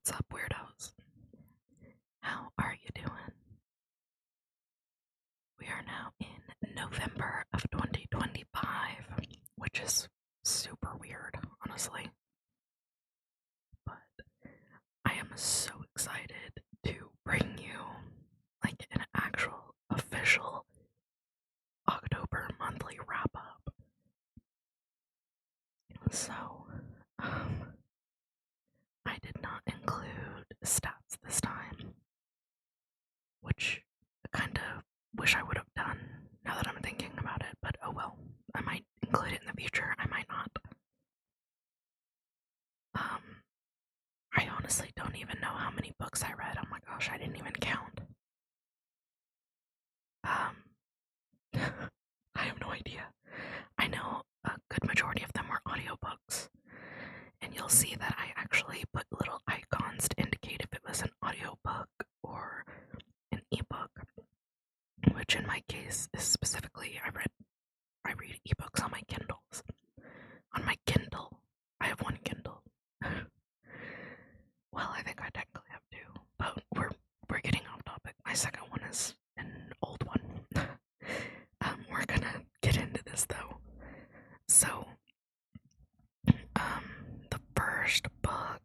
What's up, weirdos? How are you doing? We are now in November of 2025, which is super weird, honestly. But I am so excited to bring you like an actual official October monthly wrap up. So, I did not include stats this time, which I kind of wish I would have done now that I'm thinking about it, but oh well. I might include it in the future, I might not. Um, I honestly don't even know how many books I read. Oh my gosh, I didn't even count. Um, I have no idea. I know a good majority of them were audiobooks, and you'll see that I actually put little icons to indicate if it was an audiobook or an ebook, which in my case is specifically I read ebooks on my Kindles. On my Kindle. I have one Kindle. Well, I think I technically have two, but we're getting off topic. My second one is an old one. We're gonna get into this though. So, the first book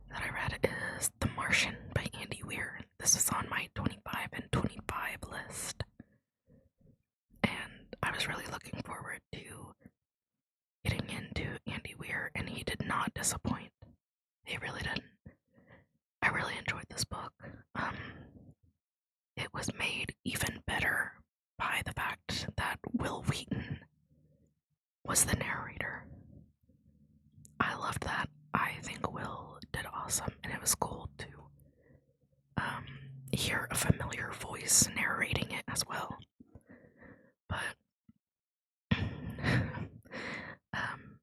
that I read is The Martian by Andy Weir. This is on my 25 and 25 list. And I was really looking forward to getting into Andy Weir, and he did not disappoint. He really didn't. I really enjoyed this book. It was made even better by the fact that Will Wheaton was the narrator. I loved that. I think Will did awesome, and it was cool to hear a familiar voice narrating it as well. But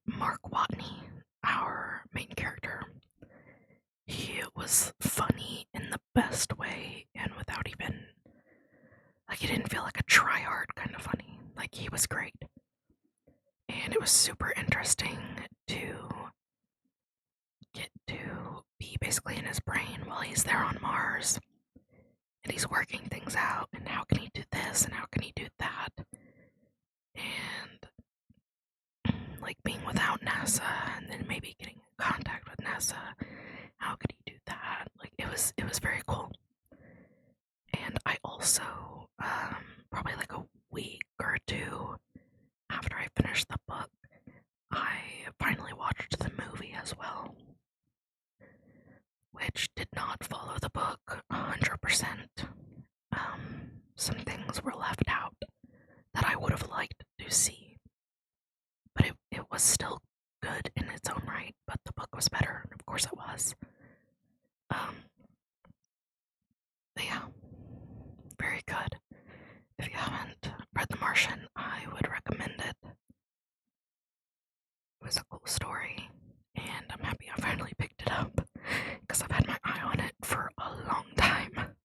Mark Watney, our main character, he was funny in the best way and without even, like, it didn't feel like a try-hard kind of funny. Like, he was great. And it was super interesting to get to be basically in his brain while he's there on Mars. And he's working things out, and how can he do this, and how can he do that? And like being without NASA, and then maybe getting in contact with NASA. How could he do that? Like it was very cool. And I also, probably like a week or two after I finished the book, I finally watched the movie as well, which did not follow the book 100%. Some things were left out that I would have liked to see, but it was still good in its own right, but the book was better, of course it was. But yeah, very good. If you haven't read The Martian, I would recommend it. It was a cool story, and I'm happy I finally picked it up, because I've had my eye on it for a long time.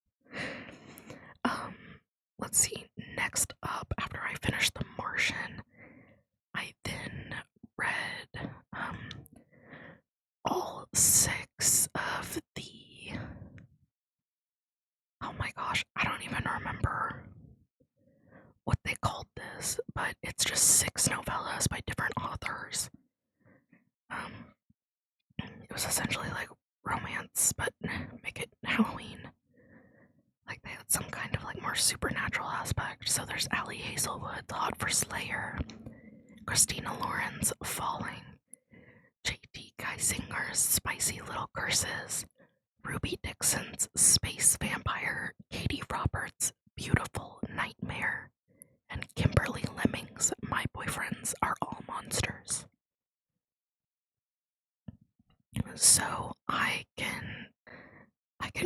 Let's see, next up, after I finished The Martian, I then read, all 6 of the... Oh my gosh, I don't even remember what they called this, but it's just 6 novellas by different authors. It was essentially like romance, but make it Halloween. Like they had some kind of like more supernatural aspect. So there's Allie Hazelwood's Hot for Slayer, Christina Lauren's Falling, J.D. Geisinger's Spicy Little Curses, Ruby Dixon's Space Vampire, Katie Roberts' Beautiful Nightmare, and Kimberly Lemming's My Boyfriends Are All Monsters. So I can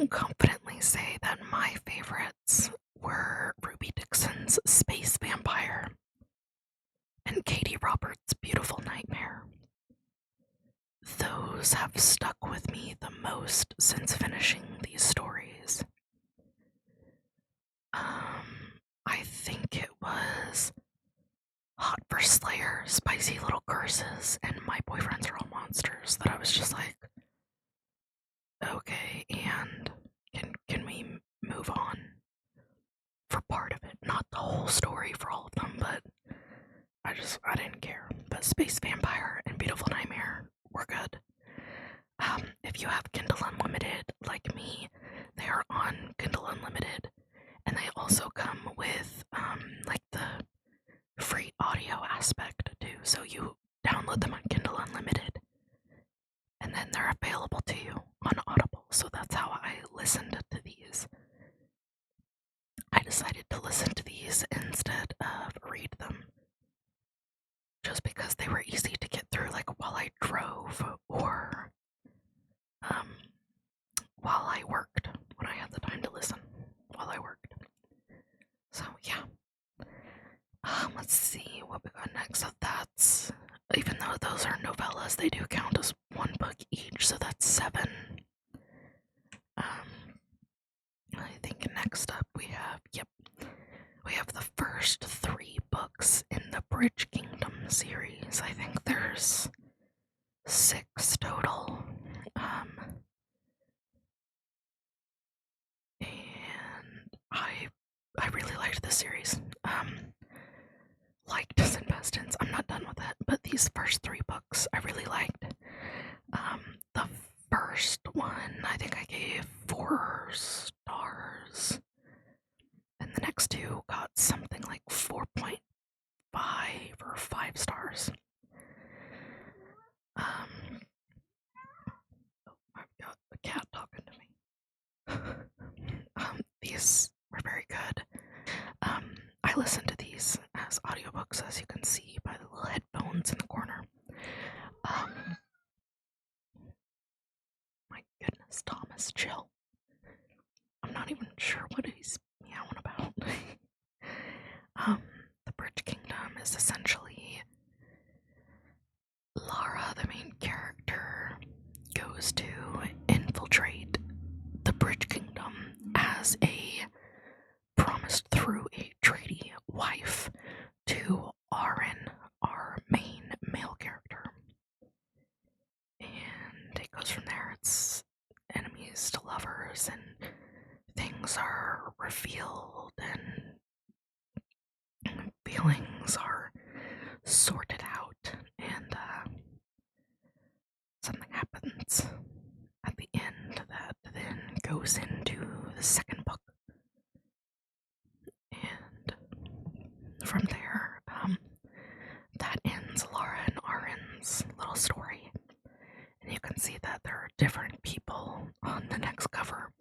confidently say that my favorites were Ruby Dixon's Space Vampire and Katie Roberts' Beautiful Nightmare. Those have stuck with me the most since finishing these stories. I think it was Hot for Slayer, Spicy Little Curses, and My Boyfriends Are All Monsters that I was just like, if you have Kindle Unlimited, like me, they are on Kindle Unlimited, and they also come with like the free audio aspect too. So you download them on Kindle Unlimited, and then they're available to you on Audible. So that's how I listened to these. I decided to listen to these instead of read them, just because they were easy to get through, like while I drove or while I worked, when I had the time to listen while I worked. So yeah. Let's see what we got next. So that's, even though those are novellas, they do count as one book each, so that's 7. I think next up we have the first 3 books in the Bridge Kingdom series. I think there's 6 total. And I really liked this series. Liked St. Pestins. I'm not done with it, but these first 3 books I really liked. The first one I think I gave 4 stars, and the next 2 got something like 4.5 or 5 stars. I've got a cat talking to me. These were very good. I listened to these as audiobooks, as you can see by the little headphones in the corner. My goodness, Thomas, chill. I'm not even sure what he's meowing about. The Bridge Kingdom is essentially Lara, the main character, goes to infiltrate the Bridge Kingdom as a promised through a treaty wife to Arin, our main male character. And it goes from there. It's enemies to lovers, and things are revealed, and feelings are sorted out, and something happens at the end that then goes into the second book. And from there, that ends Lara and Arin's little story. And you can see that there are different people on the next cover.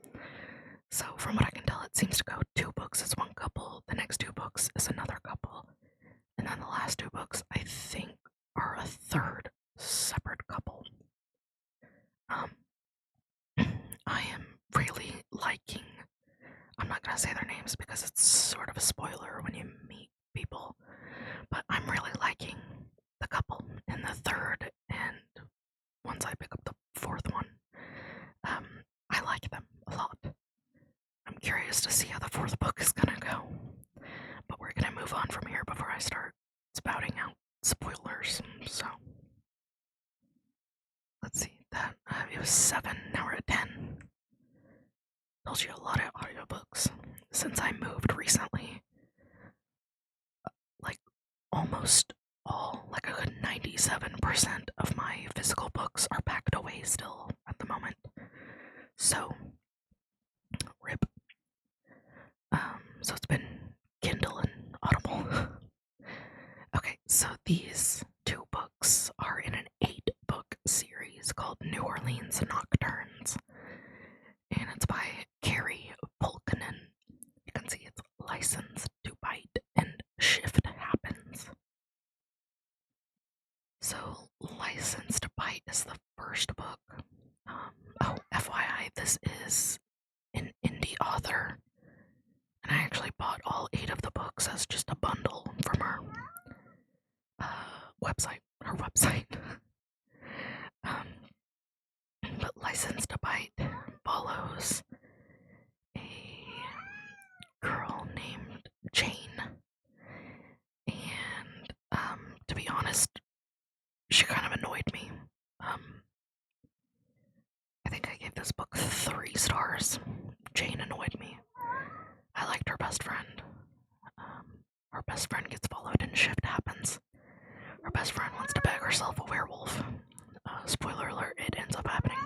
So from what I can tell, it seems to go 2 books is one couple, the next 2 books is another couple, and then the last 2 books I think are a third separate couple. I am really liking, I'm not gonna say their names because it's sort of a spoiler when you meet people, but I'm really liking the couple in the third, and once I pick up the 4th one, I like them a lot. I'm curious to see how the 4th book is gonna go, but we're gonna move on from here before I start spouting out spoilers. So let's see, that it was 7, now we're at 10. Told you a lot of audiobooks. Since I moved recently, like almost all, like a good 97% of my physical books are packed away still at the moment. So, rip. So it's been Kindle and Audible. Okay, so these 2 books are in an 8-book series called New Orleans Nocturnes, and it's by Carrie Pulkkinen. You can see it's licensed to Bite and Shift Happens. So, Licensed to Bite is the first book. Oh, FYI, this is an indie author, and I actually bought all 8 of the books as just a bundle from her website. But Licensed to Bite follows a girl named Jane, and to be honest, she kind of annoyed me. I think I gave this book 3 stars. Jane annoyed me. I liked her best friend. Her best friend gets followed and Shift Happens. Her best friend wants to bag herself a werewolf. Spoiler alert, it ends up happening.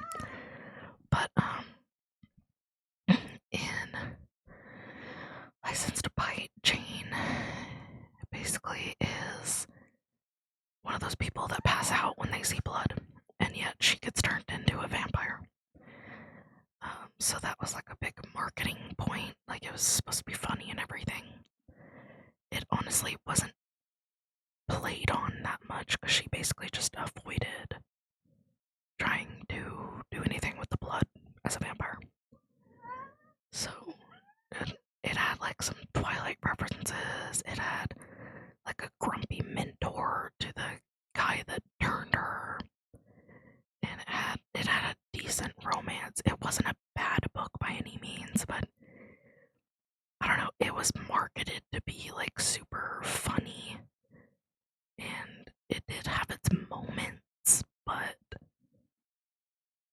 some Twilight references. It had like a grumpy mentor to the guy that turned her, and it had a decent romance. It wasn't a bad book by any means, but I don't know, it was marketed to be like super funny, and it did have its moments, but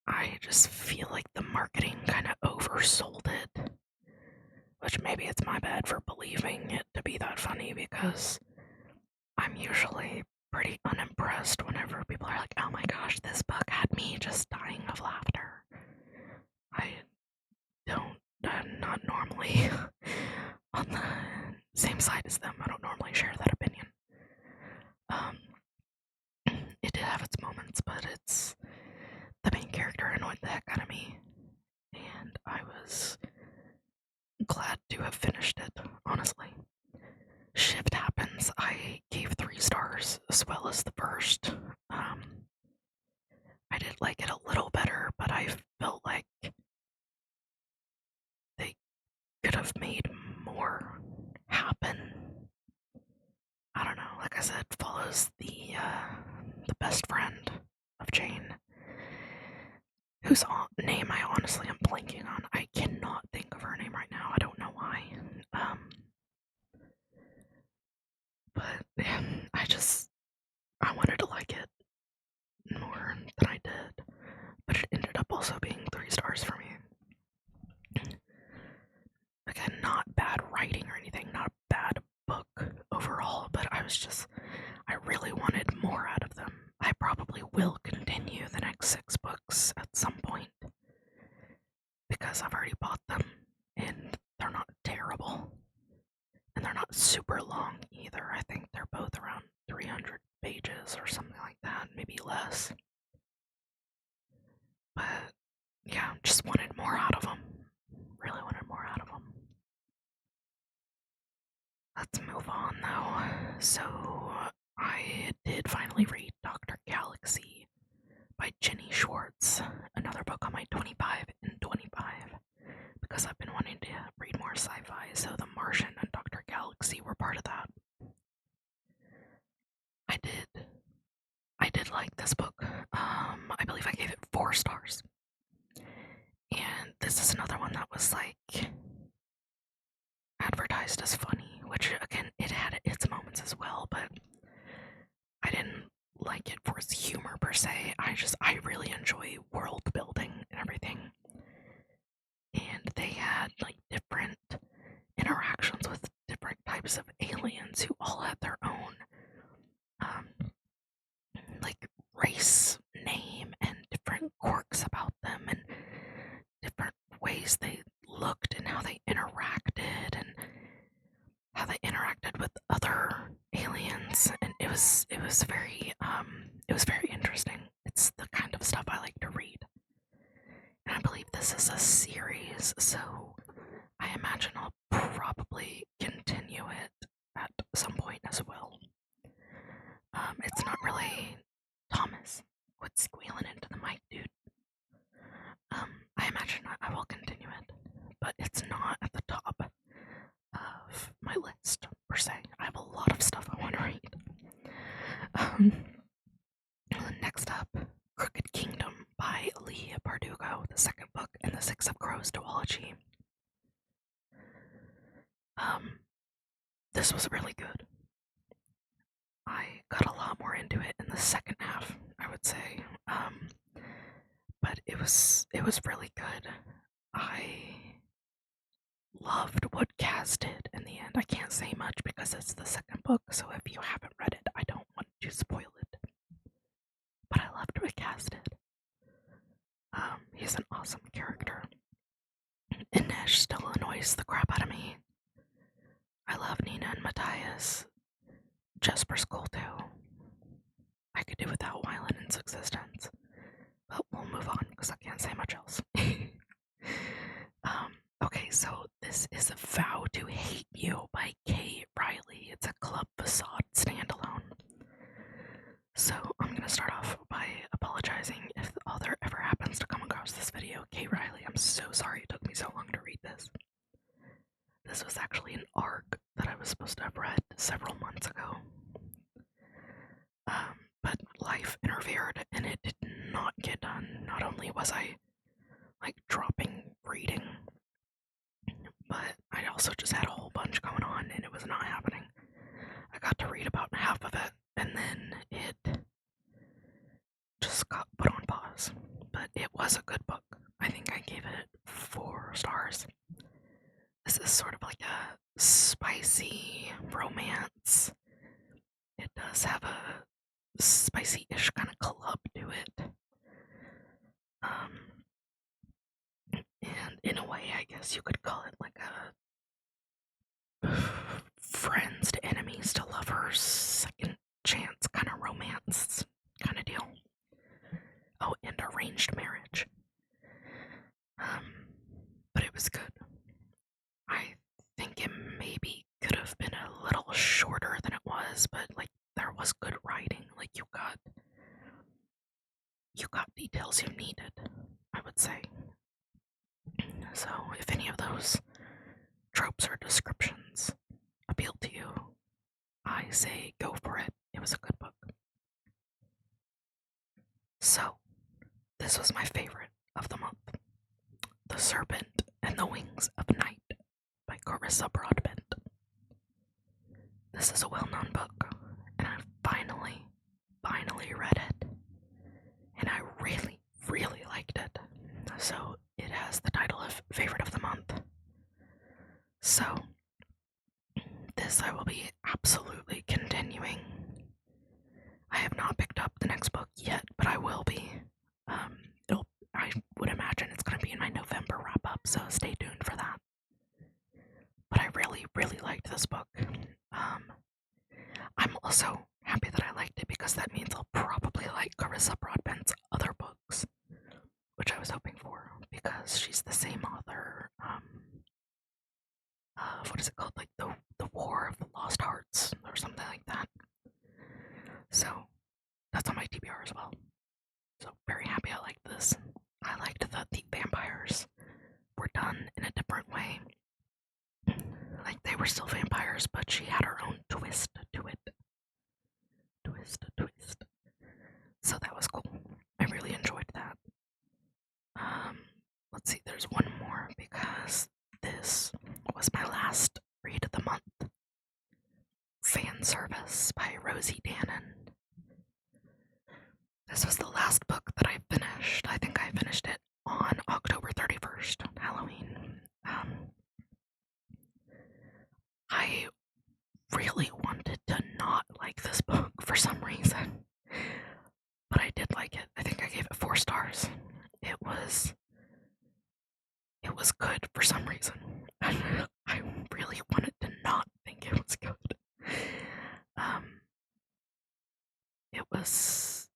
I just feel like the marketing kind of oversold it, which maybe it's my bad for believing it to be that funny, because I'm usually pretty unimpressed whenever people are like, oh my gosh, this book had me just dying of laughter. I'm not normally on the same side as them. I don't normally share that opinion. It did have its moments, but it's the main character annoyed the heck out of me, and I was glad to have finished it, honestly. Shift Happens, I gave 3 stars as well as the first. I did like it a little better, but I felt like they could have made more happen. I don't know, like I said, follows the best friend of Jane, whose name I honestly am blanking on. I cannot think of her name right now. I don't know why. But yeah, I wanted to like it more than I did, but it ended up also being 3 stars for me. Again, not bad writing or anything, not a bad book overall, but I really wanted more out of them. I probably will continue the next 6 books at some point, because I've already bought them, and they're not terrible, and they're not super long either. I think they're both around 300 pages or something like that, maybe less. But yeah, just wanted more out of them. Really wanted more out of them. Let's move on though. So I did finally read Dr. Galaxy by Jenny Schwartz, another book on my 25 and 25, because I've been wanting to read more sci-fi, so The Martian and Dr. Galaxy were part of that. I did like this book. I believe I gave it 4 stars. And this is another one that was like advertised as funny, which again, it had its moments as well, but I didn't like it for its humor per se. I really enjoy world building and everything. And they had like different interactions with different types of aliens who all had their own like race, name, and different quirks about them, and different ways they looked and how they interacted, and how they interacted with other aliens. And it was very interesting. It's the kind of stuff I like to read, and I believe this is a series, so I imagine I'll probably continue it at some point as well. It's not really Thomas. Quit squealing into the mic, dude. I imagine I will continue it, but it's not at the top of my list per se. I have a lot of stuff I want to read. Next up, Crooked Kingdom by Leigh Bardugo, the second book in the Six of Crows duology. This was really good. I got a lot more into it in the second half, I would say. But it was really good. I loved what Kaz did in the end. I can't say much because it's the second book, so if you haven't read it, I don't want to spoil it. But I loved what Kaz did. He's an awesome character. Inej still annoys the crap out of me. I love Nina and Matthias. Jesper's cool too. I could do without Wyland's existence. But we'll move on because I can't say much else. Okay, so this is Vow to Hate You by Kay Riley. It's a Club Facade standalone. So I'm gonna start off by apologizing if the author ever happens to come across this video. Kay Riley, I'm so sorry it took me so long to read this. This was actually an like dropping reading, but I also just had a whole bunch going on and it was not happening. I got to read about half of it and then it just got put on pause. But it was a good book. I think I gave it 4 stars. This is sort of like a spicy romance. It does have a spicy-ish kind of club to it. And in a way, I guess you could call it like a friends to enemies to lovers, second chance kind of romance kind of deal. Oh, and arranged marriage. But it was good. I think it maybe could have been a little shorter than it was, but like there was good writing. Like you got details you needed, I would say. So if any of those tropes or descriptions appeal to you, I say go for it. It was a good book. So this was my favorite of the month. The Serpent and the Wings of Night by Carissa Broadbent. This is a well-known book, and I finally read it, and I really liked it. So it has the title of Favorite of the Month. So this I will be absolutely continuing. I have not picked up the next book yet, but I will be. I would imagine it's going to be in my November wrap-up, so stay tuned for that. But I really liked this book. I'm also happy that I liked it because that means I'll probably like Carissa Broadbent's other books, which I was hoping for because she's the same author. What is it called? Like the War of the Lost Hearts or something like that. So that's on my TBR as well. So very happy I liked this. I liked that the vampires were done in a different way. Like they were still vampires, but she had her own twist to it. Twist. So that was cool. I really enjoyed that. Let's see, there's one more because this was my last read of the month. Fan Service by Rosie Dannon. This was the last book that I finished. I think I finished it on October 31st, Halloween. I really wanted to not like this book for some reason, but I did like it. I think I gave it 4 stars. It was good for some reason. I really wanted to not think it was good. It was,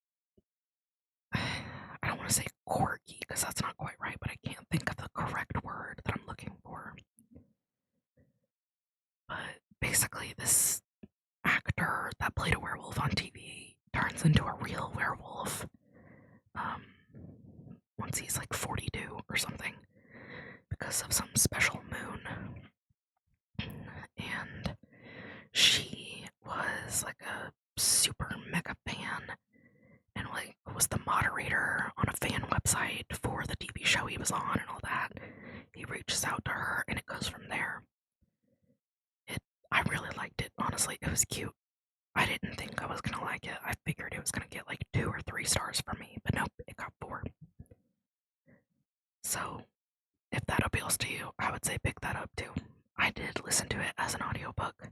I don't want to say quirky because that's not quite right, but I can't think of the correct word that I'm looking for. But basically, this actor that played a werewolf on TV turns into a real werewolf once he's like 42 or something because of some special moon. And she was like a super mega fan and like was the moderator on a fan website for the TV show he was on and all that. He reaches out to her and it goes from there. I really liked it, honestly. It was cute. I didn't think I was gonna like it. I figured it was gonna get like 2 or 3 stars for me, but nope, it got 4. So, if that appeals to you, I would say pick that up too. I did listen to it as an audiobook.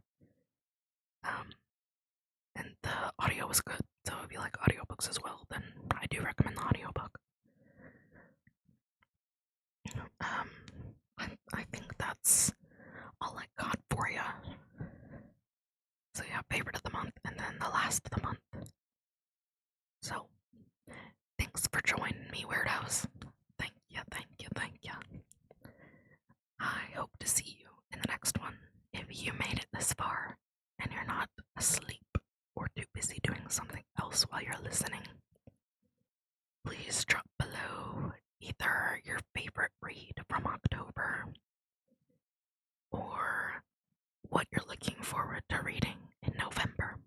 And the audio was good. So if you like audiobooks as well, then I do recommend the audiobook. I think that's all I got for you. So yeah, favorite of the month and then the last of the month. So, thanks for joining me, weirdos. Thank you. I hope to see you in the next one. If you made it this far and you're not asleep or too busy doing something else while you're listening, please drop below either your favorite read from October or what you're looking forward to reading in November.